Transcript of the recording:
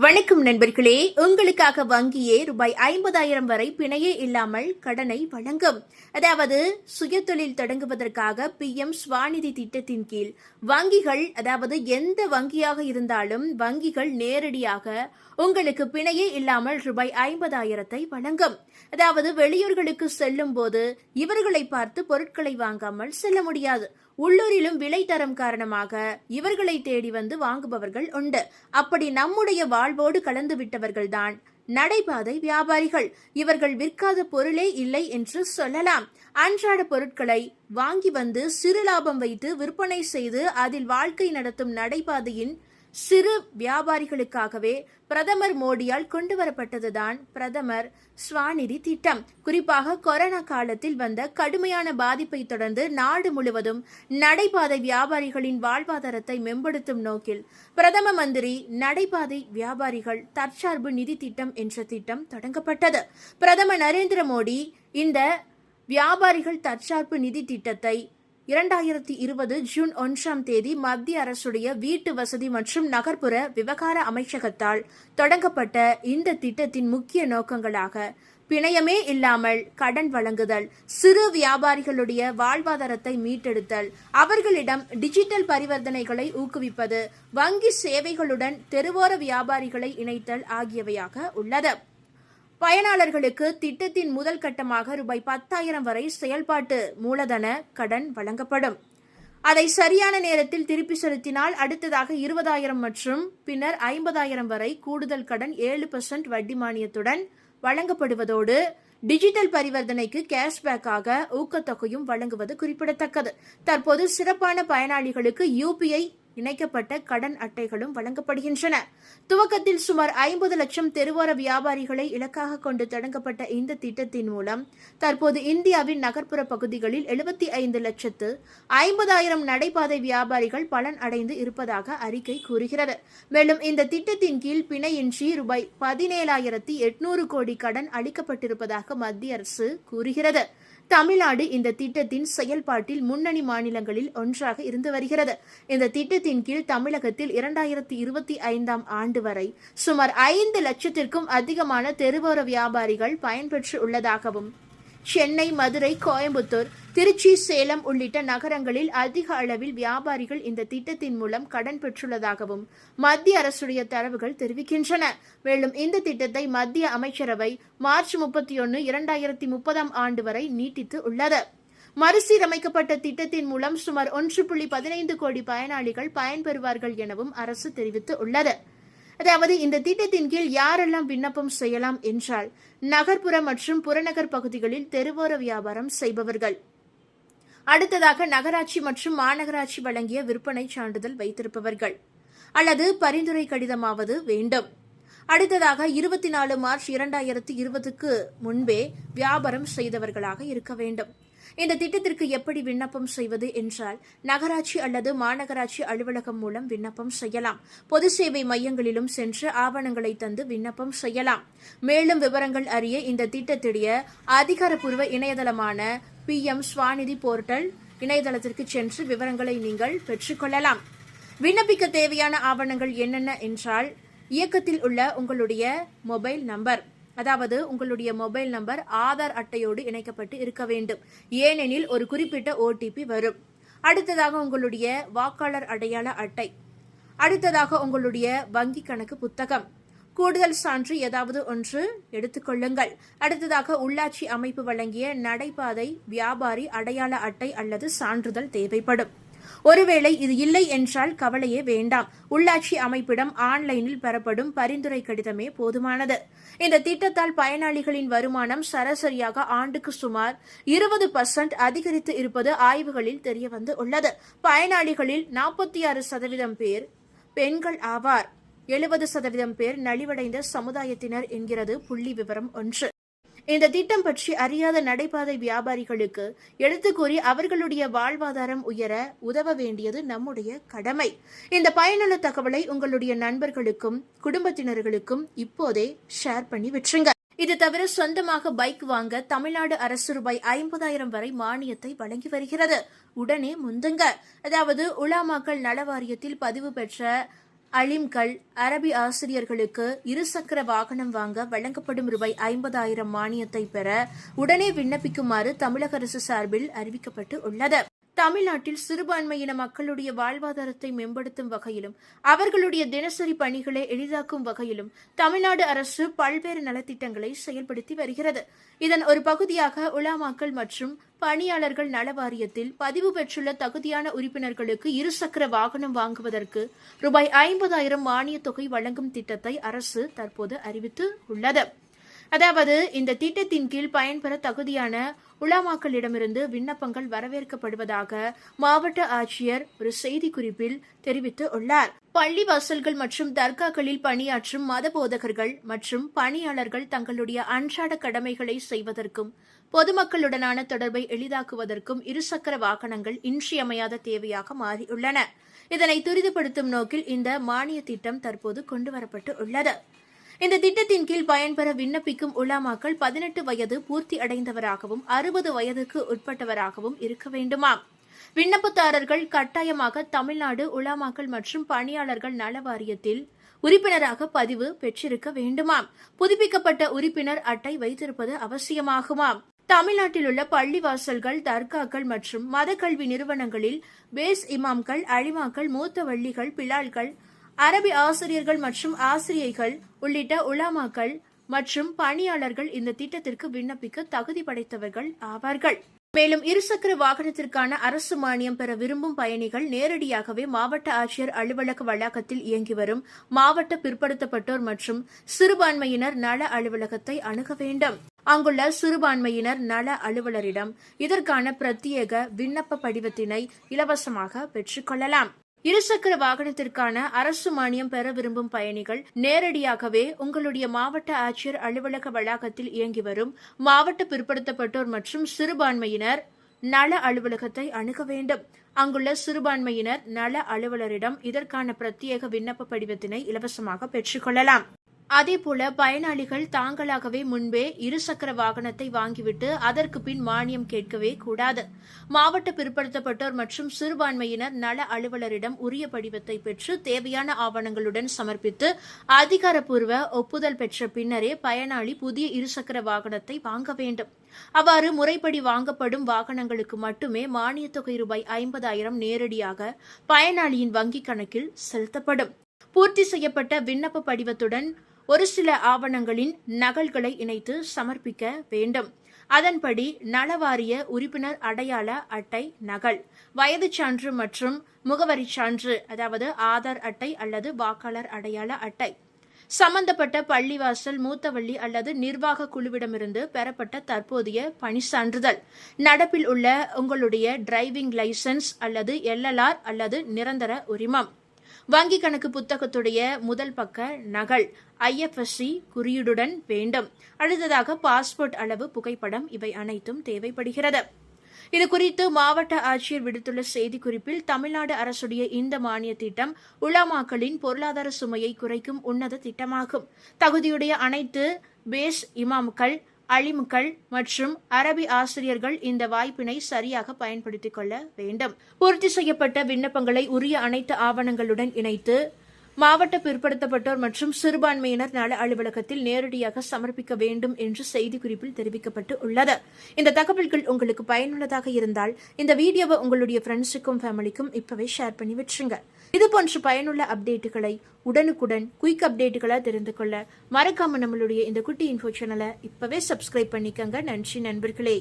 வணக்கம் நண்பர்களே, உங்களுக்காக வங்கியே ரூபாய் 50,000 வரை பிணையே இல்லாமல் கடனை வழங்கும். அதாவது சுயதொழில் தொடங்குவதற்காக PM ஸ்வாநிதி திட்டத்தின் கீழ் வங்கிகள், அதாவது எந்த வங்கியாக இருந்தாலும் வங்கிகள் நேரடியாக உங்களுக்கு பிணையே இல்லாமல் ரூபாய் 50,000 வழங்கும். அதாவது வெளியூர்களுக்கு செல்லும் போது இவர்களை பார்த்து பொருட்களை வாங்காமல் செல்ல முடியாது. உள்ளூரிலும் விலை தரம் காரணமாக இவர்களை தேடி வந்து வாங்குபவர்கள் உண்டு. அப்படி நம்முடைய வாழ்வோடு கலந்து விட்டவர்கள்தான் நடைபாதை வியாபாரிகள். இவர்கள் விற்காத பொருளே இல்லை என்று சொல்லலாம். அன்றாட பொருட்களை வாங்கி வந்து சிறு லாபம் வைத்து விற்பனை செய்து அதில் வாழ்க்கை நடத்தும் நடைபாதையின் சிறு வியாபாரிகளுக்காகவே பிரதமர் மோடியால் கொண்டு வரப்பட்டதுதான் பிரதமர் ஸ்வாநிதி திட்டம். குறிப்பாக கொரோனா காலத்தில் வந்த கடுமையான பாதிப்பை தொடர்ந்து நாடு முழுவதும் நடைபாதை வியாபாரிகளின் வாழ்வாதாரத்தை மேம்படுத்தும் நோக்கில் பிரதம மந்திரி நடைபாதை வியாபாரிகள் தற்சார்பு நிதி திட்டம் என்ற திட்டம் தொடங்கப்பட்டது. பிரதமர் நரேந்திர மோடி இந்த வியாபாரிகள் தற்சார்பு நிதி திட்டத்தை 2020 ஜூன் 1 மத்திய அரசுடைய வீட்டு வசதி மற்றும் நகர்ப்புற விவகார அமைச்சகத்தால் தொடங்கப்பட்ட இந்த திட்டத்தின் முக்கிய நோக்கங்களாக பிணையமே இல்லாமல் கடன் வழங்குதல், சிறு வியாபாரிகளுடைய வாழ்வாதாரத்தை மீட்டெடுத்தல், அவர்களிடம் டிஜிட்டல் பரிவர்த்தனைகளை ஊக்குவிப்பது, வங்கி சேவைகளுடன் தெருவோர வியாபாரிகளை இணைத்தல் ஆகியவையாக உள்ளது. பயனாளர்களுக்கு திட்டத்தின் முதல் கட்டமாக ரூபாய் 10,000 வரை செயல்பாட்டு மூலதன கடன் வழங்கப்படும். அதை சரியான நேரத்தில் திருப்பி செலுத்தினால் அடுத்ததாக 20,000 மற்றும் பின்னர் 50,000 வரை கூடுதல் கடன் 7% வட்டி மானியத்துடன் வழங்கப்படுவதோடு டிஜிட்டல் பரிவர்த்தனைக்கு கேஷ்பேக்காக ஊக்கத்தொகையும் வழங்குவது குறிப்பிடத்தக்கது. தற்போது சிறப்பான பயனாளிகளுக்கு UPI இணைக்கப்பட்ட கடன் அட்டைகளும் வழங்கப்படுகின்றன. துவக்கத்தில் சுமார் 50 லட்சம் தெருவோர வியாபாரிகளை இலக்காக கொண்டு தொடங்கப்பட்ட இந்த திட்டத்தின் மூலம் தற்போது இந்தியாவின் நகர்ப்புற பகுதிகளில் 75,50,000 நடைபாதை வியாபாரிகள் பலன் அடைந்து இருப்பதாக அறிக்கை கூறுகிறது. மேலும் இந்த திட்டத்தின் கீழ் பிணையின்றி ரூபாய் 17,800 கோடி கடன் அளிக்கப்பட்டிருப்பதாக மத்திய அரசு கூறுகிறது. தமிழ்நாடு இந்த திட்டத்தின் செயல்பாட்டில் முன்னணி மாநிலங்களில் ஒன்றாக இருந்து வருகிறது. இந்த திட்டத்தின் கீழ் தமிழகத்தில் 2025 வரை சுமார் 5 லட்சத்திற்கும் அதிகமான தெருவோர வியாபாரிகள் பயன்பெற்று உள்ளதாகவும், சென்னை, மதுரை, கோயம்புத்தூர், திருச்சி, சேலம் உள்ளிட்ட நகரங்களில் அதிக அளவில் வியாபாரிகள் இந்த திட்டத்தின் மூலம் கடன் பெற்றுள்ளதாகவும் மத்திய அரசுடைய தரவுகள் தெரிவிக்கின்றன. மேலும் இந்த திட்டத்தை மத்திய அமைச்சரவை மார்ச் 31, 2030 வரை நீட்டித்து உள்ளது. மறுசீரமைக்கப்பட்ட திட்டத்தின் மூலம் சுமார் 1.15 கோடி பயனாளிகள் பயன்பெறுவார்கள் எனவும் அரசு தெரிவித்து உள்ளது. அதாவது இந்த திட்டத்தின் கீழ் யாரெல்லாம் விண்ணப்பம் செய்யலாம் என்றால், நகர்ப்புற மற்றும் புறநகர் பகுதிகளில் தெருவோர வியாபாரம் செய்பவர்கள், அடுத்ததாக நகராட்சி மற்றும் மாநகராட்சி வழங்கிய விற்பனை சான்றிதழ் வைத்திருப்பவர்கள் அல்லது பரிந்துரை கடிதமாவது வேண்டும். அடுத்ததாக 24 மார்ச் 2020க்கு முன்பே வியாபாரம் செய்தவர்களாக இருக்க வேண்டும். இந்த திட்டத்திற்கு எப்படி விண்ணப்பம் செய்வது என்றால், நகராட்சி அல்லது மாநகராட்சி அலுவலகம் மூலம் விண்ணப்பம் செய்யலாம். பொது சேவை மையங்களிலும் சென்று ஆவணங்களை தந்து விண்ணப்பம் செய்யலாம். மேலும் விவரங்கள் அறிய இந்த திட்டத்துடைய அதிகாரப்பூர்வ இணையதளமான PM ஸ்வாநிதி போர்ட்டல் இணையதளத்திற்கு சென்று விவரங்களை நீங்கள் பெற்றுக்கொள்ளலாம். விண்ணப்பிக்க தேவையான ஆவணங்கள் என்னென்ன என்றால், இயக்கத்தில் உள்ள உங்களுடைய மொபைல் நம்பர், அதாவது உங்களுடைய மொபைல் நம்பர் ஆதார் அட்டையோடு இணைக்கப்பட்டு இருக்க வேண்டும். ஏனெனில் ஒரு குறிப்பிட்ட OTP வரும். அடுத்ததாக உங்களுடைய வாக்காளர் அடையாள அட்டை, அடுத்ததாக உங்களுடைய வங்கி கணக்கு புத்தகம், கூடுதல் சான்று ஏதாவது ஒன்று எடுத்துக்கொள்ளுங்கள். அடுத்ததாக உள்ளாட்சி அமைப்பு வழங்கிய நடைபாதை வியாபாரி அடையாள அட்டை அல்லது சான்றிதழ் தேவைப்படும். ஒருவேளை இது இல்லை என்றால் கவலையே வேண்டாம். உள்ளாட்சி அமைப்பிடம் ஆன்லைனில் பெறப்படும் பரிந்துரை கடிதமே போதுமானது. இந்த திட்டத்தால் பயனாளிகளின் வருமானம் சராசரியாக ஆண்டுக்கு சுமார் 20% அதிகரித்து இருப்பது ஆய்வுகளில் தெரியவந்து உள்ளது. பயனாளிகளில் 46% பேர் பெண்கள் ஆவார். 70% பேர் நலிவடைந்த சமுதாயத்தினர் என்கிறது புள்ளி விவரம் ஒன்று. இந்த திட்டம் பற்றி அறியாத நடைபாதை வியாபாரிகளுக்கு எடுத்து கூறி அவர்களுடைய வாழ்வாதாரம் உயர உதவ வேண்டியது நம்முடைய கடமை. இந்த பயனுள்ள தகவலை உங்களுடைய நண்பர்களுக்கும் குடும்பத்தினர்களுக்கும் இப்போதே ஷேர் பண்ணி விட்டுருங்க. இது தவிர சொந்தமாக பைக் வாங்க தமிழ்நாடு அரசு ரூபாய் 50,000 வரை மானியத்தை வழங்கி வருகிறது. உடனே முந்துங்க. அதாவது உலாமாக்கள் நல வாரியத்தில் பதிவு பெற்ற அலிம்கள், அரபி ஆசிரியர்களுக்கு இருசக்கர வாகனம் வாங்க வழங்கப்படும் ரூபாய் 50,000 மானியத்தை பெற உடனே விண்ணப்பிக்குமாறு தமிழக அரசு சார்பில் அறிவிக்கப்பட்டு உள்ளது. தமிழ்நாட்டில் சிறுபான்மையின மக்களுடைய வாழ்வாதாரத்தை மேம்படுத்தும் வகையிலும் அவர்களுடைய தினசரி பணிகளை எளிதாக்கும் வகையிலும் தமிழ்நாடு அரசு பல்வேறு நலத்திட்டங்களை செயல்படுத்தி வருகிறது. இதன் ஒரு பகுதியாக உலமாக்கள் மற்றும் பணியாளர்கள் நல வாரியத்தில் பதிவு பெற்றுள்ள தகுதியான உறுப்பினர்களுக்கு இருசக்கர வாகனம் வாங்குவதற்கு ரூபாய் 50,000 மானியத் தொகை வழங்கும் திட்டத்தை அரசு தற்போது அறிவித்து உள்ளது. அதாவது இந்த திட்டத்தின் கீழ் பயன்பெற தகுதியான உலமாக்களிடமிருந்து விண்ணப்பங்கள் வரவேற்கப்படுவதாக மாவட்ட ஆட்சியர் ஒரு செய்திக்குறிப்பில் தெரிவித்து உள்ளார். பள்ளி வாசல்கள் மற்றும் தர்காக்களில் பணியாற்றும் மத போதகர்கள் மற்றும் பணியாளர்கள் தங்களுடைய அன்றாட கடமைகளை செய்வதற்கும் பொதுமக்களுடனான தொடர்பை எளிதாக்குவதற்கும் இருசக்கர வாகனங்கள் இன்றியமையாத தேவையாக மாறியுள்ளன. இதனை துரிதப்படுத்தும் நோக்கில் இந்த மானிய திட்டம் தற்போது கொண்டுவரப்பட்டு உள்ளது. இந்த திட்டத்தின் கீழ் பயன்பெற விண்ணப்பிக்கும் உலமாக்கள் 18 வயது பூர்த்தி அடைந்தவராகவும் 60 வயதுக்கு உட்பட்டவராகவும் இருக்க வேண்டுமாம். விண்ணப்பதாரர்கள் கட்டாயமாக தமிழ்நாடு உலமாக்கள் மற்றும் பணியாளர்கள் நல வாரியத்தில் உறுப்பினராக பதிவு பெற்றிருக்க வேண்டுமாம். புதுப்பிக்கப்பட்ட உறுப்பினர் அட்டை வைத்திருப்பது அவசியமாகுமாம். தமிழ்நாட்டில் உள்ள பள்ளிவாசல்கள், தர்காக்கள் மற்றும் மதக்கல்வி நிறுவனங்களில் பேஸ் இமாம்கள், அலிமாக்கள், மூத்த வள்ளிகள், பிலால்கள், அரபி ஆசிரியர்கள் மற்றும் ஆசிரியைகள் உள்ளிட்ட உலமாக்கள் மற்றும் பணியாளர்கள் இந்த திட்டத்திற்கு விண்ணப்பிக்க தகுதி படைத்தவர்கள் ஆவார்கள். மேலும் இருசக்கர வாகனத்திற்கான அரசு மானியம் பெற விரும்பும் பயணிகள் நேரடியாகவே மாவட்ட ஆட்சியர் அலுவலக வளாகத்தில் இயங்கி வரும் மாவட்ட பிற்படுத்தப்பட்டோர் மற்றும் சிறுபான்மையினர் நல அலுவலகத்தை அணுக வேண்டும். அங்குள்ள சிறுபான்மையினர் நல அலுவலரிடம் இதற்கான பிரத்யேக விண்ணப்ப படிவத்தினை இலவசமாக பெற்றுக்கொள்ளலாம். இருசக்கர வாகனத்திற்கான அரசு மானியம் பெற விரும்பும் பயணிகள் நேரடியாகவே உங்களுடைய மாவட்ட ஆட்சியர் அலுவலக வளாகத்தில் இயங்கி வரும் மாவட்ட பிற்படுத்தப்பட்டோர் மற்றும் சிறுபான்மையினர் நல அலுவலகத்தை அணுக வேண்டும். அங்குள்ள சிறுபான்மையினர் நல அலுவலரிடம் இதற்கான பிரத்யேக விண்ணப்ப படிவத்தினை இலவசமாக பெற்றுக்கொள்ளலாம். அதேபோல பயனாளிகள் தாங்களாகவே முன்பே இருசக்கர வாகனத்தை வாங்கிவிட்டு அதற்கு பின் மானியம் கேட்கவே கூடாது. மாவட்ட பிற்படுத்தப்பட்டோர் மற்றும் சிறுபான்மையினர் நல அலுவலரிடம் உரிய படிவத்தை பெற்று தேவையான ஆவணங்களுடன் சமர்ப்பித்து அதிகாரப்பூர்வ ஒப்புதல் பெற்ற பின்னரே பயனாளி புதிய இருசக்கர வாகனத்தை வாங்க வேண்டும். அவ்வாறு முறைப்படி வாங்கப்படும் வாகனங்களுக்கு மட்டுமே மானியத் தொகை ரூபாய் 50,000 நேரடியாக பயனாளியின் வங்கிக் கணக்கில் செலுத்தப்படும். பூர்த்தி செய்யப்பட்ட விண்ணப்ப படிவத்துடன் ஒரு சில ஆவணங்களின் நகல்களை இணைத்து சமர்ப்பிக்க வேண்டும். அதன்படி நலவாரிய உறுப்பினர் அடையாள அட்டை நகல், வயது சான்று மற்றும் முகவரி சான்று, அதாவது ஆதார் அட்டை அல்லது வாக்காளர் அடையாள அட்டை, சம்பந்தப்பட்ட பள்ளிவாசல், மூத்தவள்ளி அல்லது நிர்வாக குழுவிடமிருந்து பெறப்பட்ட தற்போதைய பணி சான்றிதழ், நடப்பில் உள்ள உங்களுடைய டிரைவிங் லைசன்ஸ் அல்லது LLR அல்லது நிரந்தர உரிமம், வங்கி கணக்கு புத்தகத்துடைய முதல் பக்க நகல், IFSC குறியீடுடன் வேண்டும். அடுத்ததாக பாஸ்போர்ட் அளவு புகைப்படம், இவை அனைத்தும் தேவைப்படுகிறது. இதுகுறித்து மாவட்ட ஆட்சியர் விடுத்துள்ள செய்திக்குறிப்பில், தமிழ்நாடு அரசுடைய இந்த மானிய திட்டம் உலமாக்களின் பொருளாதார சுமையை குறைக்கும் உன்னத திட்டமாகும். தகுதியுடைய அனைத்து பேஸ் இமாம்கள், அலிம்கள் மற்றும் அரபி ஆசிரியர்கள் இந்த வாய்ப்பினை சரியாக பயன்படுத்திக் கொள்ள வேண்டும். பூர்த்தி செய்யப்பட்ட விண்ணப்பங்களை உரிய அனைத்து ஆவணங்களுடன் இணைத்து மாவட்ட பிற்படுத்தப்பட்டோர் மற்றும் சிறுபான்மையினர் நல அலுவலகத்தில் நேரடியாக சமர்ப்பிக்க வேண்டும் என்று செய்திக்குறிப்பில் தெரிவிக்கப்பட்டு உள்ளது. இந்த தகவல்கள் உங்களுக்கு பயனுள்ளதாக இருந்தால் இந்த வீடியோவை உங்களுடைய ஃப்ரெண்ட்ஸுக்கும் ஃபேமிலிக்கும் இப்பவே ஷேர் பண்ணி வச்சுருங்க. இதுபோன்ற பயனுள்ள அப்டேட்டுகளை உடனுக்குடன் குயிக் அப்டேட்டுகளை தெரிந்து கொள்ள மறக்காம நம்மளுடைய இந்த குட்டி இன்ஃபோ சேனலை இப்பவே சப்ஸ்கிரைப் பண்ணிக்கங்க. நன்றி நண்பர்களே.